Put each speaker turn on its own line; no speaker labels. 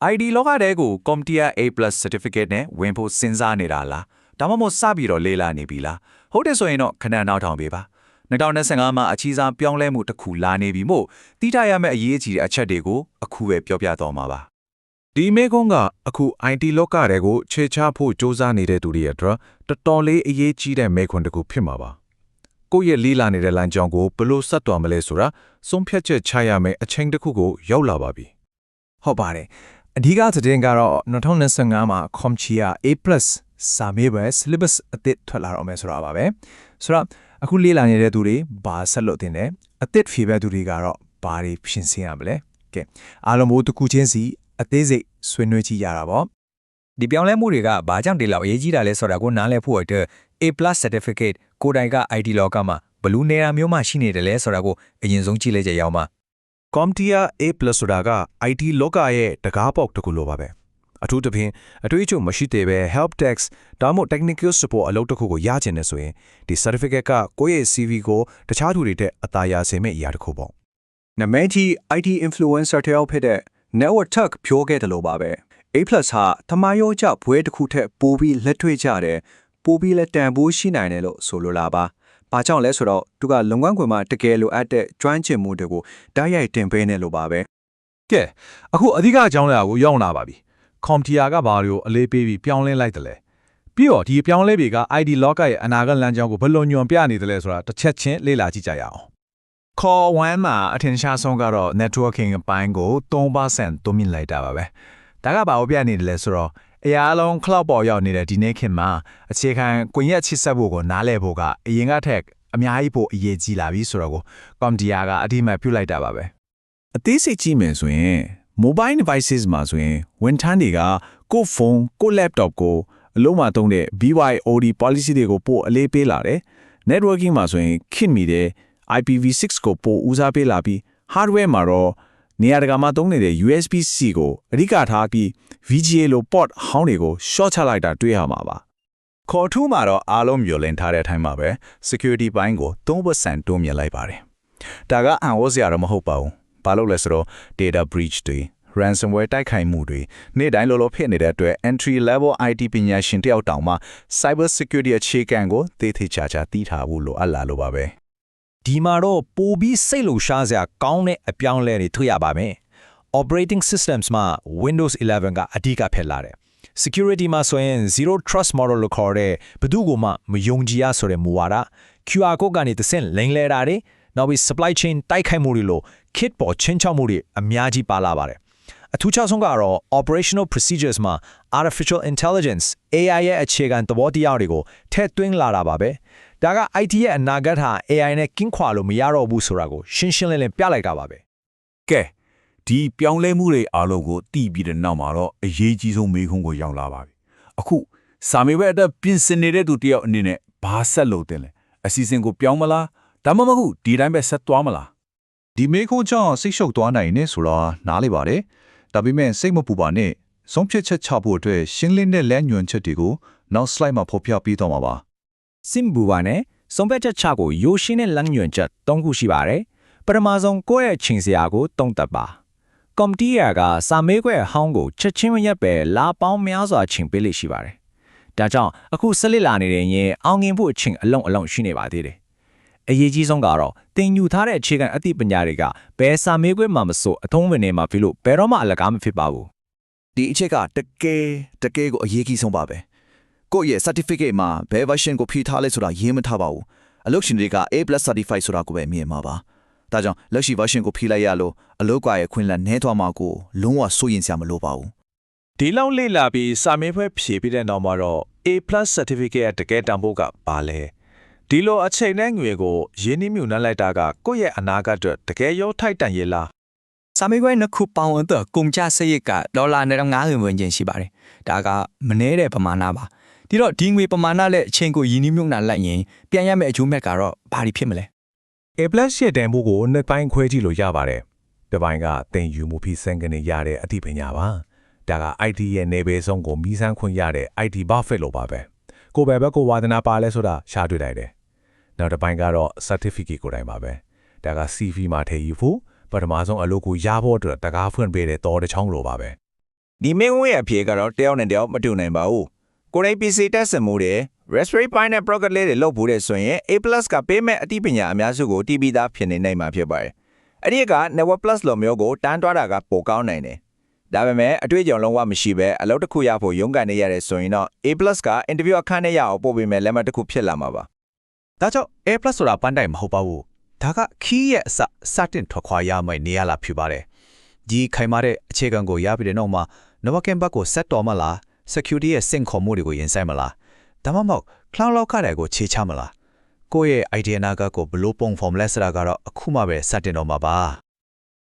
ID လောကတဲ့ကို CompTIA A+ certificate နဲ့ဝင်ဖို့စဉ်းစားနေတာလားဒါမှမဟုတ်စပြီးတော့လေးလာနေပြီလားဟုတ်တယ်ဆိုရင်တော့ခဏနောက်ထောင်ပေးပါ2025မှာအချီးစားပြောင်းလဲမှုတစ်ခုလာနေပြီမို့တိထားရမယ့်အရေးကြီးတဲ့အချက်တွေကိုအခုပဲပြောပြတော့မှာပါ
ဒီမေကွန်းကအခု IT လောကတဲ့ကိုခြေချဖို့စ조사နေတဲ့သူတွေအတွက်တော်တော်လေးအရေးကြီးတဲ့မေခွန်းတစ်ခုဖြစ်မှာပါကိုယ့်ရဲ့လေးလာနေတဲ့လမ်းကြောင်းကိုဘယ်လိုဆက်သွားမလဲဆိုတာဆုံးဖြတ်ချက်ချရမယ့်အချိန်တစ်ခုကိုရောက်လာပါပြီ
ဟုတ်ပါတယ်အဓိကသတင်းကတော့2025မှာ CompTIA A+ စာမေးပွဲ syllabus အသစ်ထွက်လာတော့မယ်ဆိုတာပါပဲဆိုတော့အခုလေးလာနေတဲ့သူတွေဘာဆက်လုပ်တင်တယ်အသစ်ဖြေပဲသူတွေကတော့ဘာတွေပြင်ဆင်ရမလဲကဲအားလုံးမို့တစ်ခုချင်းစီအသေးစိတ်ဆွေးနွေးကြည့်ရတာပေါ့
ဒီပြောင်းလဲမှုတွေကဘာကြောင့်ဒီလောက်အရေးကြီးတာလဲဆိုတာကိုနားလည်ဖို့အတွက် A+ certificate ကိုယ်တိုင်က IT လောကမှာဘလူးနေရာမျိုးမှရှိနေတယ်လဲဆိုတာကိုအရင်ဆုံးကြည့်လိုက်ကြရအောင်ပါ
CompTIA A+ ဆိုတာက IT လောကရဲ့တကားပေါက်တစ်ခုလိုပါပဲအထူးသဖြင့်အတွေ့အကြုံမရှိသေးပဲ help desk ဒါမှမဟုတ် technical support အလုပ်တစ်ခုကိုရချင်နေဆိုရင်ဒီ certificate ကကိုယ့်ရဲ့ CV ကိုတခြားသူတွေထက်အသာရစေမယ့်အရာတစ်ခုပေါ့
နာမည်ကြီး IT influencer တယောက်ဖြစ်တဲ့ Network Tech ပြောခဲ့တယ်လို့ပါပဲ A+ ဟာသမားရောကြဘွဲတစ်ခုထက်ပိုပြီးလက်တွေ့ကြတယ်ပိုပြီးလက်တန်ဖို့ရှိနိုင်တယ်လို့ဆိုလိုလာပါဘာကြောင့်လဲဆိုတော့သူကလုံကွမ်းခွင်မှာတကယ်လိုအပ်တဲ့ကျွမ်းကျင်မှုတွေကိုတိုက်ရိုက်တင်ပေးနေလို့ပါပဲ
ကဲအခုအဓိကအကြောင်းအရာကိုရောက်လာပါပြီ CompTIA ကဘာလို့အလေးပေးပြီးပြောင်းလဲလိုက်တယ်လဲပြီးတော့ဒီအပြောင်းလဲတွေက ID လောကရဲ့အနာဂတ်လမ်းကြောင်းကိုဘယ်လိုညွန်ပြနေတယ်လဲဆိုတာတစ်ချက်ချင်းလေ့လာကြည့်ကြရအောင် Core 1မှာအထင်ရှားဆုံးကတော့ networking အပိုင်းကို 3% တိုးမြင့်လိုက်တာပါပဲဒါကဘာကိုပြနေတယ်လဲဆိုတော့အရာလုံး cloud ပေါ်ရောက်နေတဲ့ဒီနေ့ခေတ်မှာအခြေခံကွန်ရက်ချစ်ဆက်ဖို့ကိုနားလည်ဖို့ကအရင်ကထက်အများကြီးပိုအရေးကြီးလာပြီဆိုတော့ကို CompTIA ကအတိအမှတ်ပြုလိုက်တာပါပဲ
အသေးစိတ်ကြည့်မယ်ဆိုရင် mobile devices မှာဆိုရင်ဝန်ထမ်းတွေကကိုယ့်ဖုန်းကိုယ့် laptop ကိုအလုံးမသုံးတဲ့ BYOD policy တွေကိုပို့အလေးပေးလာတယ် networking မှာဆိုရင်ခင်မိတဲ့ IPv6 ကိုပို့ဦးစားပေးလာပြီး hardware မှာတော့နေရာတကာမှာသုံးနေတဲ့ USB-C ကိုအဓိကထားပြီး VGA လို port ဟောင်းတွေကို short ချလိုက်တာတွေ့ရမှာပါ
ခေါ်ထူးမှာတော့အားလုံးမျှော်လင့်ထားတဲ့အတိုင်းပါပဲ security ဘိုင်းကို 3% တိုးမြင့်လိုက်ပါတယ်ဒါကအံ့ဩစရာတော့မဟုတ်ပါဘူးဘာလို့လဲဆိုတော့ data breach တွေ ransomware တိုက်ခိုက်မှုတွေနေ့တိုင်းလောလောဖြစ်နေတဲ့အတွက် entry level IT ပညာရှင်တယောက်တောင်မှ cyber security အခြေခံကိုသေသေးချာချာသိထားဖို့လိုအပ်လာလို့ပါပဲ
ဒီမှာတော့ပိုပြီးစိတ်လှုပ်ရှားစရာကောင်းတဲ့အပြောင်းလဲတွေတွေ့ရပါမယ် Operating systems မှာ Windows 11ကအဓိကဖြစ်လာတယ် Security မှာဆိုရင် Zero Trust Model လို့ခေါ်တဲ့ဘယ်သူကိုမှမယုံကြည်ရဆိုတဲ့မူဝါဒ QR code ကနေတစ်ဆင့်လိမ်လည်တာတွေနောက်ပြီး supply chain တိုက်ခိုက်မှုတွေလို့ kit ပေါ်ချင်းချောက်မှုတွေအများကြီးပါလာပါတယ်အထူးခြားဆုံးကတော့ operational procedures မှာ artificial intelligence AI ရဲ့အခြေခံသဘောတရားတွေကိုထည့်သွင်းလာတာပါပဲဒါက IT ရဲ့အနာဂတ်ဟာ AI နဲ့ကင်းခွာလို့မရတော့ဘူးဆိုတာကိုရှင်းရှင်းလင်းလင်းပြလိုက်တာပါပဲ
ကဲဒီပြောင်းလဲမှုတွေအားလုံးကိုတည်ပြီးတဲ့နောက်မှာတော့အရေးကြီးဆုံးမေးခွန်းကိုရောက်လာပါပြီအခုစာမေးပွဲအတွက်ပြင်ဆင်နေတဲ့သူတယောက်အနေနဲ့ဘာဆက်လုပ်တင်လဲအစီအစဉ်ကိုပြောင်းမလားဒါမှမဟုတ်ဒီတိုင်းပဲဆက်သွားမလား
ဒီမေခွန်းကြောင့်စိတ်ရှုပ်သွားနိုင်နေဆိုတာနားလေပါတယ်ဒါပေမဲ့စိတ်မပူပါနဲ့ဆုံးဖြတ်ချက်ချဖို့အတွက်ရှင်းလင်းတဲ့လမ်းညွှန်ချက်တွေကိုနောက် slide မှာဖော်ပြပေးတော့မှာပါ
စင်ဘူပါနဲ့ဆုံးဖြတ်ချက်ချကိုရိုးရှင်းတဲ့လမ်းညွှန်ချက်၃ခုရှိပါတယ်ပထမဆုံးကိုယ့်ရဲ့ချိန်စရာကိုတုံ့တက်ပါCompTIA ကစာမေးခွဲအဟောင်းကိုချက်ချင်းမရက်ပဲလာပေါင်းများစွာချိန်ပေးလိမ့်ရှိပါတယ်ဒါကြောင့်အခုဆက်လက်လာနေတဲ့ရင်အောင်ငင်ဖို့အချိန်အလုံးရှိနေပါသေးတယ်အရေးကြီးဆုံးကတော့တင်ယူထားတဲ့အခြေခံအသိပညာတွေကဘယ်စာမေးခွဲမှာမဆိုအထုံးဝင်နေမှာဖြစ်လို့ဘယ်တော့မှအလကားမဖြစ်ပါဘူး
ဒီအချက်ကတကယ်ကိုအရေးကြီးဆုံးပါပဲကိုယ့်ရဲ့ certificate မှာဘယ် version ကိုဖြည့်ထားလဲဆိုတာရေးမထားပါဘူးအလုပ်ရှင်တွေက A+ certified ဆိုတာကိုပဲမြင်မှာပါဒါကြောင့်လက်ရှိ version ကိုဖြည့်လိုက်ရလို့အလုပ်ကွာရဲ့ခွင့်လန်းနှဲသွားမှာကိုလုံးဝစိုးရင်စရာမလိုပါဘူး
ဒီလောက်လေ့လာပြီးစာမေးပွဲဖြေပြီးတဲ့နောက်မှာတော့ A+ certificate ရဲ့တကယ်တန်ဖို့ကဘာလဲဒီလိုအချိန်နဲ့ငွေကိုရင်းနှီးမြှုပ်နှံလိုက်တာကကိုယ့်ရဲ့အနာဂတ်အတွက်တကယ်ရောထိုက်တန်ရဲ့လား
စာမေးပွဲနှစ်ခုပေါင်းတဲ့ကုန်ကျစရိတ်ကဒေါ်လာ9,000ဝန်းကျင်ရှိပါတယ်ဒါကမနည်းတဲ့ပမာဏပါဒီတော့ဒီငွေပမာဏနဲ့အချိန်ကိုရင်းနှီးမြှုပ်နှံလိုက်ရင်ပြန်ရမယ့်အကျိုးမဲ့ကတော့ဘာတွေဖြစ်မလဲ
A+ ရဲ့တန်ဖိုးကိုနှစ်ပိုင်းခွဲကြည့်လို့ရပါတယ်တစ်ပိုင်းကသင်ယူမှုဖိစံကနေရတဲ့အသိပညာပါဒါက IT ရဲ့နေပေဆုံးကိုမီးစမ်းခွင့်ရတဲ့ IT buffet လို့ပါပဲကိုယ်ပဲဘက်ကိုဝါသနာပါလဲဆိုတာရှားတွေ့လိုက်တယ်နောက်တစ်ပိုင်းကတော့ certificate ကိုယ်တိုင်ပါပဲဒါက CV မှာထည့်ယူဖို့ပထမဆုံးအလုပ်ကိုရဖို့အတွက်တကားဖွင့်ပေးတဲ့တော်တစ်ချောင်းလိုပါပဲ
ဒီမင်းဝင်းရဲ့အဖြေကတော့တယောက်နဲ့တယောက်မတူနိုင်ပါဘူးကိုယ်တိုင် PC တက်ဆင်မှုတွေ Raspberry Pi နဲ့ Procket လေးတွေလုပ်ဖို့တဲ့ဆိုရင် A+ ကပေးမဲ့အသိပညာအများစုကိုတီးပြီးသားဖြစ်နေနိုင်မှာဖြစ်ပါတယ်အဲ့ဒီက Network Plus လိုမျိုးကိုတန်းတွားတာကပိုကောင်းနိုင်တယ်ဒါပေမဲ့အတွေ့အကြုံလုံးဝမရှိဘဲအလုပ်တစ်ခုရဖို့ရုန်းကန်နေရတဲ့ဆိုရင်တော့ A+ က interview အခန်းထဲရအောင်ပို့ပေးမဲ့လက်မှတ်တစ်ခုဖြစ်လာမှာပါ
ဒါကြောင့် A+ ဆိုတာပန်းတိုင်မဟုတ်ပါဘူးဒါကခီးရဲ့အစတင်ထွက်ခွာရမယ့်နေရာလာဖြစ်ပါတယ်ဒီခိုင်မာတဲ့အခြေခံကိုရပြီးတဲ့နောက်မှာ networking ဘက်ကို set တော်မလား security ရဲ့စင်ခေါ်မှုတွေကိုရင်ဆိုင်မလားဒါမှမဟုတ် cloud လောက်ခတဲ့ကိုခြေချမလားကိုယ့်ရဲ့ idea နာကကိုဘလို့ပုံ form လဲဆိုတာကတော့အခုမှပဲစတင်တော့မှာပါ